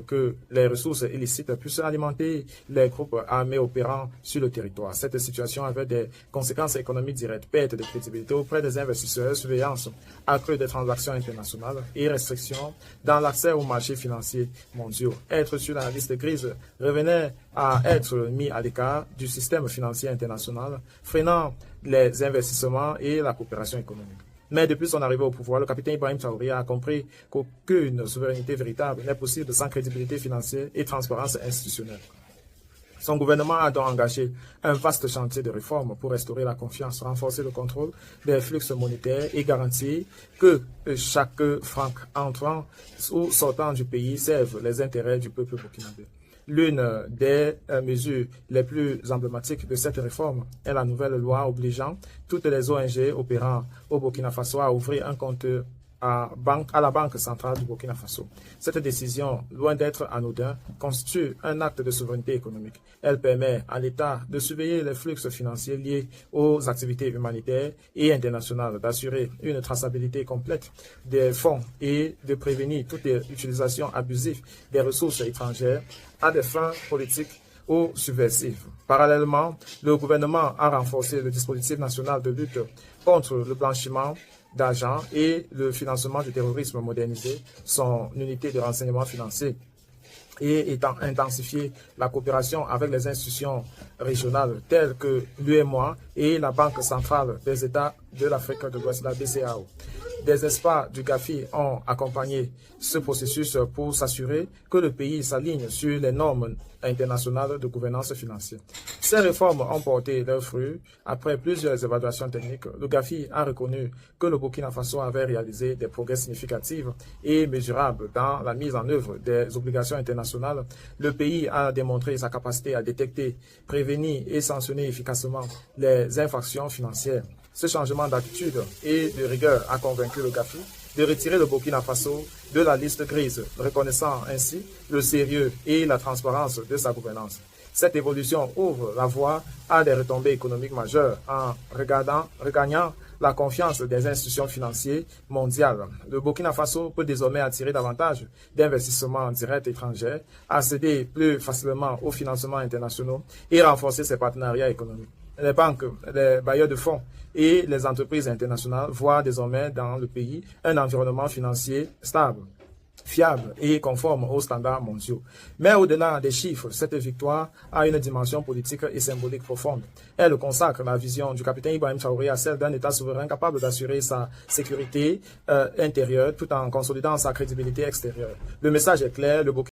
que les ressources illicites puissent alimenter les groupes armés opérant sur le territoire. Cette situation avait des conséquences économiques directes, perte de crédibilité auprès des investisseurs, surveillance accrue des transactions internationales et restrictions dans l'accès aux marchés financiers mondiaux. Être sur la liste grise revenait à être mis à l'écart du système financier international, freinant les investissements et la coopération économique. Mais depuis son arrivée au pouvoir, le capitaine Ibrahim Traoré a compris qu'aucune souveraineté véritable n'est possible sans crédibilité financière et transparence institutionnelle. Son gouvernement a donc engagé un vaste chantier de réformes pour restaurer la confiance, renforcer le contrôle des flux monétaires et garantir que chaque franc entrant ou sortant du pays serve les intérêts du peuple burkinabé. L'une des mesures les plus emblématiques de cette réforme est la nouvelle loi obligeant toutes les ONG opérant au Burkina Faso à ouvrir un compte à la Banque centrale du Burkina Faso. Cette décision, loin d'être anodine, constitue un acte de souveraineté économique. Elle permet à l'État de surveiller les flux financiers liés aux activités humanitaires et internationales, d'assurer une traçabilité complète des fonds et de prévenir toute utilisation abusive des ressources étrangères à des fins politiques ou subversives. Parallèlement, le gouvernement a renforcé le dispositif national de lutte contre le blanchiment d'argent et le financement du terrorisme, modernisé son unité de renseignement financier et intensifié la coopération avec les institutions régionales telles que l'UEMOA et la Banque centrale des États de l'Afrique de l'Ouest, la BCEAO. Des experts du GAFI ont accompagné ce processus pour s'assurer que le pays s'aligne sur les normes internationales de gouvernance financière. Ces réformes ont porté leurs fruits. Après plusieurs évaluations techniques, le GAFI a reconnu que le Burkina Faso avait réalisé des progrès significatifs et mesurables dans la mise en œuvre des obligations internationales. Le pays a démontré sa capacité à détecter, prévenir et sanctionner efficacement les infractions financières. Ce changement d'attitude et de rigueur a convaincu le GAFI de retirer le Burkina Faso de la liste grise, reconnaissant ainsi le sérieux et la transparence de sa gouvernance. Cette évolution ouvre la voie à des retombées économiques majeures en regagnant la confiance des institutions financières mondiales. Le Burkina Faso peut désormais attirer davantage d'investissements directs étrangers, accéder plus facilement aux financements internationaux et renforcer ses partenariats économiques. Les banques, les bailleurs de fonds et les entreprises internationales voient désormais dans le pays un environnement financier stable, fiable et conforme aux standards mondiaux. Mais au-delà des chiffres, cette victoire a une dimension politique et symbolique profonde. Elle consacre la vision du capitaine Ibrahim Traoré à celle d'un État souverain capable d'assurer sa sécurité intérieure tout en consolidant sa crédibilité extérieure. Le message est clair, le Burkina